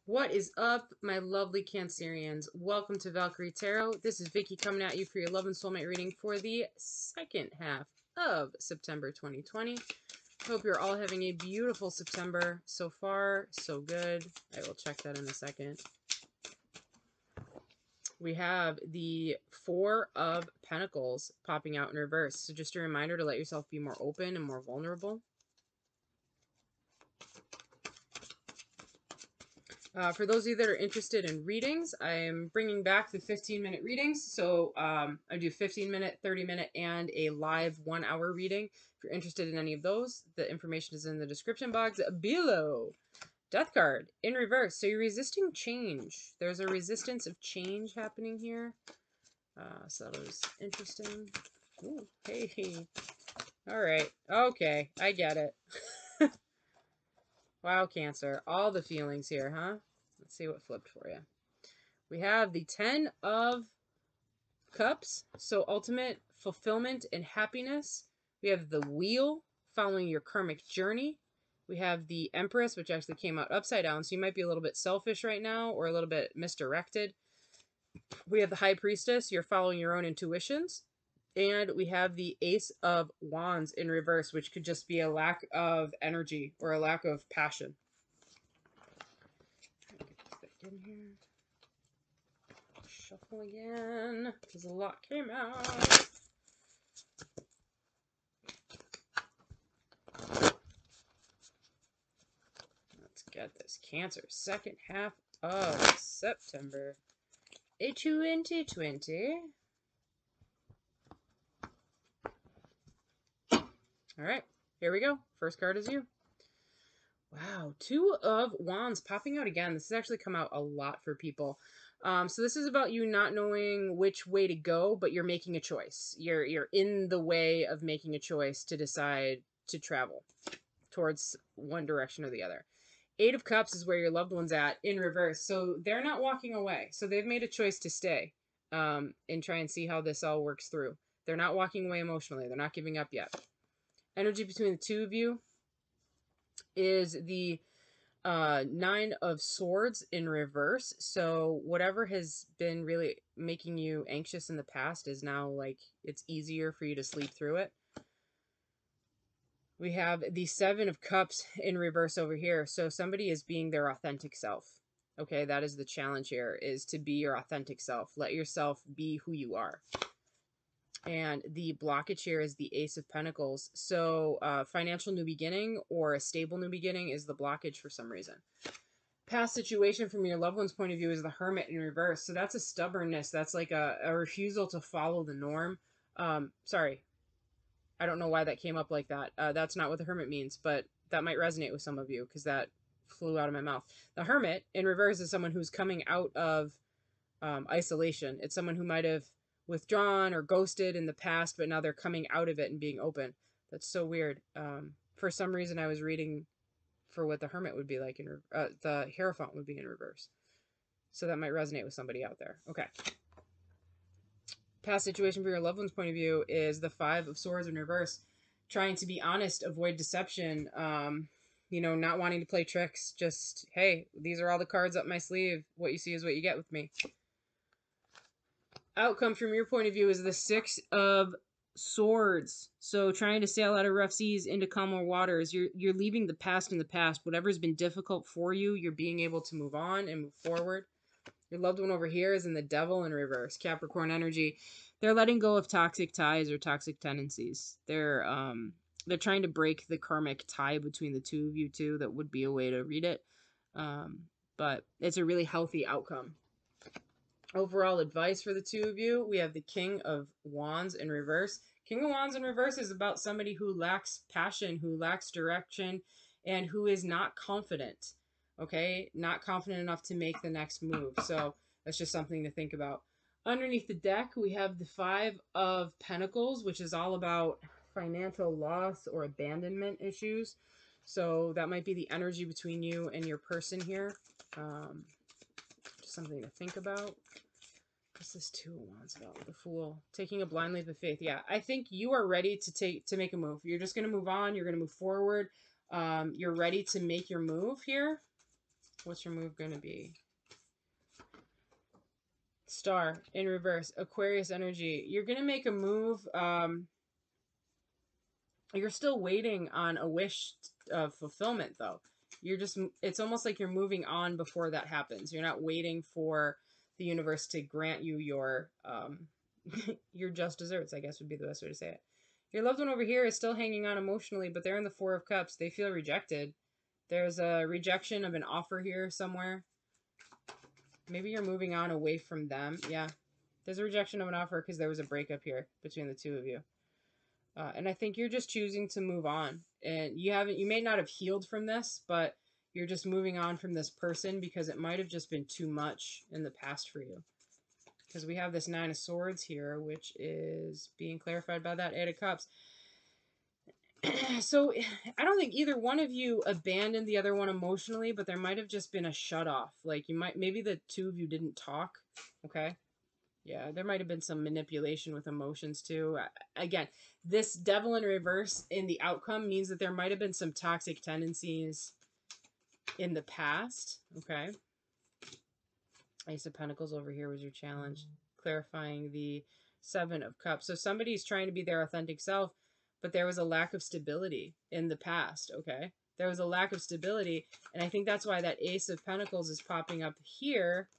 What is up, my lovely Cancerians? Welcome to Valkyrie Tarot. This is Vicky coming at you for your love and soulmate reading for the second half of September 2020. Hope you're all having a beautiful September. So far, so good. I will check that in a second. We have the Four of Pentacles popping out in reverse. So just a reminder to let yourself be more open and more vulnerable. For those of you that are interested in readings, I am bringing back the 15-minute readings. So I do 15-minute, 30-minute, and a live 1-hour reading. If you're interested in any of those, the information is in the description box below. Death card in reverse. So you're resisting change. There's a resistance of change happening here. So that was interesting. Ooh, hey. All right. Okay. I get it. Wow, Cancer. All the feelings here, huh? Let's see what flipped for you. We have the 10 of Cups, so ultimate fulfillment and happiness. We have the Wheel, following your karmic journey. We have the Empress, which actually came out upside down, so you might be a little bit selfish right now or a little bit misdirected. We have the High Priestess, you're following your own intuitions. And we have the Ace of Wands in reverse, which could just be a lack of energy or a lack of passion. In here. Shuffle again, because a lot came out. Let's get this Cancer. Second half of September 2020. Alright, here we go. First card is you. Wow, Two of Wands popping out again. This has actually come out a lot for people. So this is about you not knowing which way to go, but you're making a choice. You're in the way of making a choice to decide to travel towards one direction or the other. Eight of Cups is where your loved one's at in reverse. So they're not walking away. So they've made a choice to stay and try and see how this all works through. They're not walking away emotionally. They're not giving up yet. Energy between the two of you is the Nine of Swords in reverse. So whatever has been really making you anxious in the past is now like it's easier for you to sleep through it. We have the Seven of Cups in reverse over here. So somebody is being their authentic self. Okay, that is the challenge here, is to be your authentic self. Let yourself be who you are. And the blockage here is the Ace of Pentacles. So financial new beginning or a stable new beginning is the blockage for some reason. Past situation from your loved one's point of view is the Hermit in reverse. So that's a stubbornness. That's like a refusal to follow the norm. Sorry. I don't know why that came up like that. That's not what the Hermit means, but that might resonate with some of you because that flew out of my mouth. The Hermit in reverse is someone who's coming out of isolation. It's someone who might have withdrawn or ghosted in the past, but now they're coming out of it and being open. That's so weird. For some reason, I was reading for what the Hermit would be like in the Hierophant would be in reverse. So that might resonate with somebody out there. Okay. Past situation for your loved one's point of view is the Five of Swords in reverse. Trying to be honest, avoid deception. You know, not wanting to play tricks. Just, hey, these are all the cards up my sleeve. What you see is what you get with me. Outcome from your point of view is the Six of Swords. So trying to sail out of rough seas into calmer waters. You're leaving the past in the past. Whatever's been difficult for you, you're being able to move on and move forward. Your loved one over here is in the Devil in reverse. Capricorn energy. They're letting go of toxic ties or toxic tendencies. They're trying to break the karmic tie between the two of you two. That would be a way to read it. But it's a really healthy outcome. Overall advice for the two of you, we have the King of Wands in reverse. King of Wands in reverse is about somebody who lacks passion, who lacks direction, and who is not confident. Okay? Not confident enough to make the next move. So that's just something to think about. Underneath the deck, we have the Five of Pentacles, which is all about financial loss or abandonment issues. So that might be the energy between you and your person here. Just something to think about. What's this Two of Wands about? The Fool. Taking a blind leap of faith. Yeah, I think you are ready to make a move. You're just going to move on. You're going to move forward. You're ready to make your move here. What's your move going to be? Star in reverse, Aquarius energy. You're going to make a move. You're still waiting on a wish of fulfillment, though. It's almost like you're moving on before that happens. You're not waiting for the universe to grant you your, your just desserts, I guess would be the best way to say it. Your loved one over here is still hanging on emotionally, but they're in the Four of Cups. They feel rejected. There's a rejection of an offer here somewhere. Maybe you're moving on away from them. Yeah. There's a rejection of an offer because there was a breakup here between the two of you. And I think you're just choosing to move on. And you may not have healed from this, but you're just moving on from this person because it might have just been too much in the past for you. Because we have this Nine of Swords here, which is being clarified by that Eight of Cups. So I don't think either one of you abandoned the other one emotionally, but there might have just been a shut off. Like maybe the two of you didn't talk. Okay. Yeah, there might have been some manipulation with emotions too. Again, this Devil in reverse in the outcome means that there might have been some toxic tendencies in the past. Okay. Ace of Pentacles over here was your challenge. Clarifying the Seven of Cups. So somebody's trying to be their authentic self, but there was a lack of stability in the past. Okay. There was a lack of stability. And I think that's why that Ace of Pentacles is popping up here.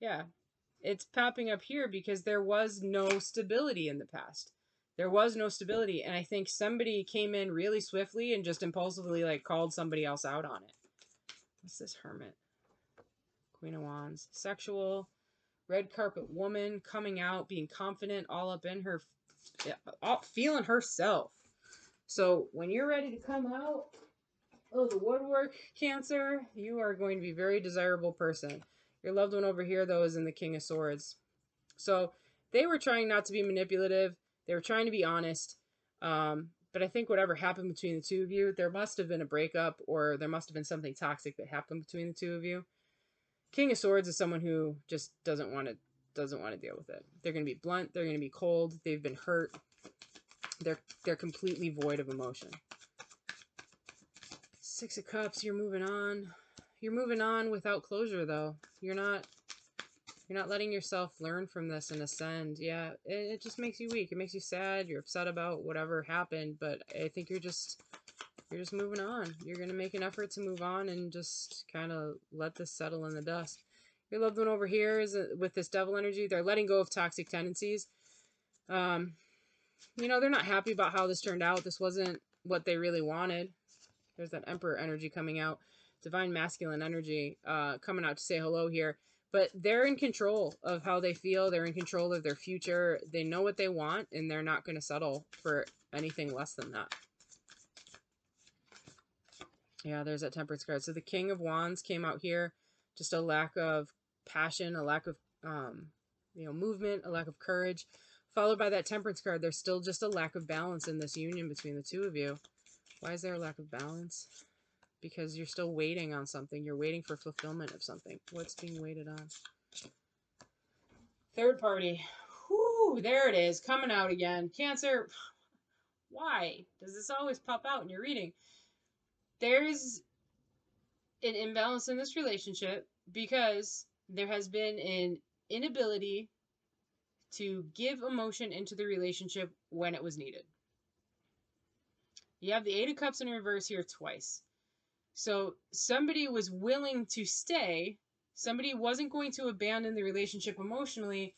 Yeah. It's popping up here because there was no stability in the past. There was no stability. And I think somebody came in really swiftly and just impulsively like called somebody else out on it. What's this Hermit? Queen of Wands. Sexual. Red carpet woman coming out, being confident, all up in her, feeling herself. So when you're ready to come out of the woodwork, Cancer, you are going to be a very desirable person. Your loved one over here, though, is in the King of Swords. So they were trying not to be manipulative. They were trying to be honest. But I think whatever happened between the two of you, there must have been a breakup or there must have been something toxic that happened between the two of you. King of Swords is someone who just doesn't want to deal with it. They're going to be blunt. They're going to be cold. They've been hurt. They're completely void of emotion. Six of Cups. You're moving on. You're moving on without closure, though. You're not letting yourself learn from this and ascend. Yeah, it just makes you weak. It makes you sad. You're upset about whatever happened, but I think you're just moving on. You're going to make an effort to move on and just kind of let this settle in the dust. Your loved one over here is with this Devil energy. They're letting go of toxic tendencies. You know, they're not happy about how this turned out. This wasn't what they really wanted. There's that Emperor energy coming out. Divine Masculine energy coming out to say hello here. But they're in control of how they feel. They're in control of their future. They know what they want, and they're not going to settle for anything less than that. Yeah, there's that Temperance card. So the King of Wands came out here. Just a lack of passion, a lack of movement, a lack of courage. Followed by that Temperance card. There's still just a lack of balance in this union between the two of you. Why is there a lack of balance? Because you're still waiting on something. You're waiting for fulfillment of something. What's being waited on? Third party. Whoo, there it is. Coming out again. Cancer. Why does this always pop out in your reading? There's an imbalance in this relationship because there has been an inability to give emotion into the relationship when it was needed. You have the Eight of Cups in reverse here twice. So somebody was willing to stay. Somebody wasn't going to abandon the relationship emotionally.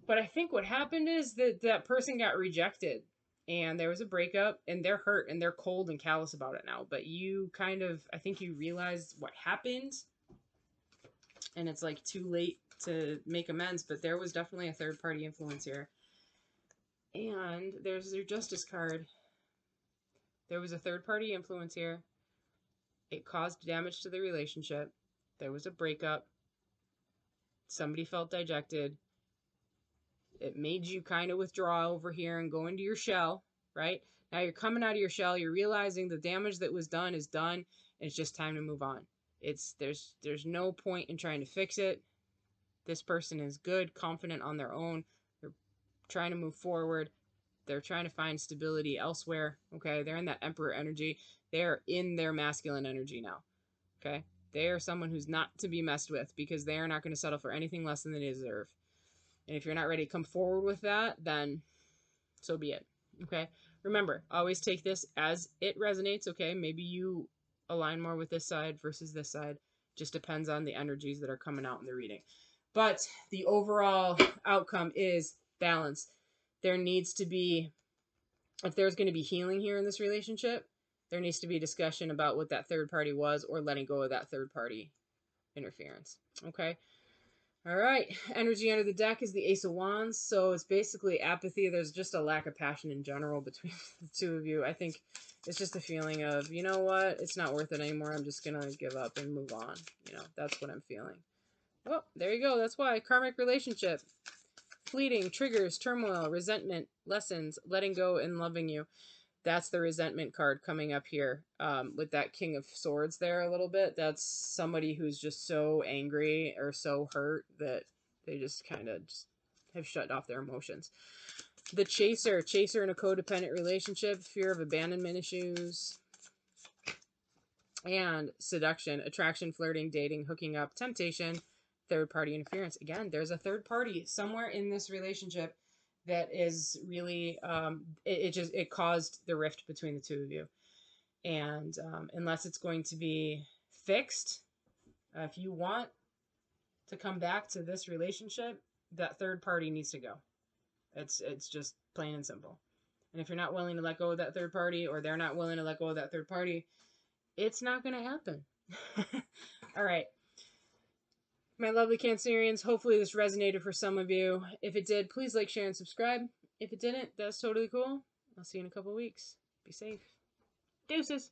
But I think what happened is that that person got rejected. And there was a breakup. And they're hurt. And they're cold and callous about it now. But you kind of, I think you realized what happened. And it's like too late to make amends. But there was definitely a third party influence here. And there's your Justice card. There was a third party influence here. It caused damage to the relationship. There was a breakup. Somebody felt dejected. It made you kind of withdraw over here and go into your shell, right? Now you're coming out of your shell. You're realizing the damage that was done is done. And it's just time to move on. There's no point in trying to fix it. This person is good, confident on their own. They're trying to move forward. They're trying to find stability elsewhere. Okay, they're in that Emperor energy. They're in their masculine energy now. Okay, They are someone who's not to be messed with, because they are not going to settle for anything less than they deserve. And if you're not ready to come forward with that, then so be it. Okay? Remember, always take this as it resonates, okay? Maybe you align more with this side versus this side. Just depends on the energies that are coming out in the reading. But the overall outcome is balance. There needs to be, if there's going to be healing here in this relationship, there needs to be discussion about what that third party was, or letting go of that third party interference. Okay? All right. Energy under the deck is the Ace of Wands. So it's basically apathy. There's just a lack of passion in general between the two of you. I think it's just a feeling of, you know what? It's not worth it anymore. I'm just going to give up and move on. You know, that's what I'm feeling. Oh, there you go. That's why. Karmic relationship. Fleeting, triggers, turmoil, resentment, lessons, letting go and loving you. That's the resentment card coming up here, with that King of Swords there a little bit. That's somebody who's just so angry or so hurt that they just kind of have shut off their emotions. The Chaser in a codependent relationship, fear of abandonment issues, and seduction, attraction, flirting, dating, hooking up, temptation, third party interference. Again, there's a third party somewhere in this relationship that is really, it caused the rift between the two of you. And unless it's going to be fixed, if you want to come back to this relationship, that third party needs to go. It's just plain and simple. And if you're not willing to let go of that third party, or they're not willing to let go of that third party, it's not going to happen. All right. My lovely Cancerians, hopefully this resonated for some of you. If it did, please like, share, and subscribe. If it didn't, that's totally cool. I'll see you in a couple weeks. Be safe. Deuces.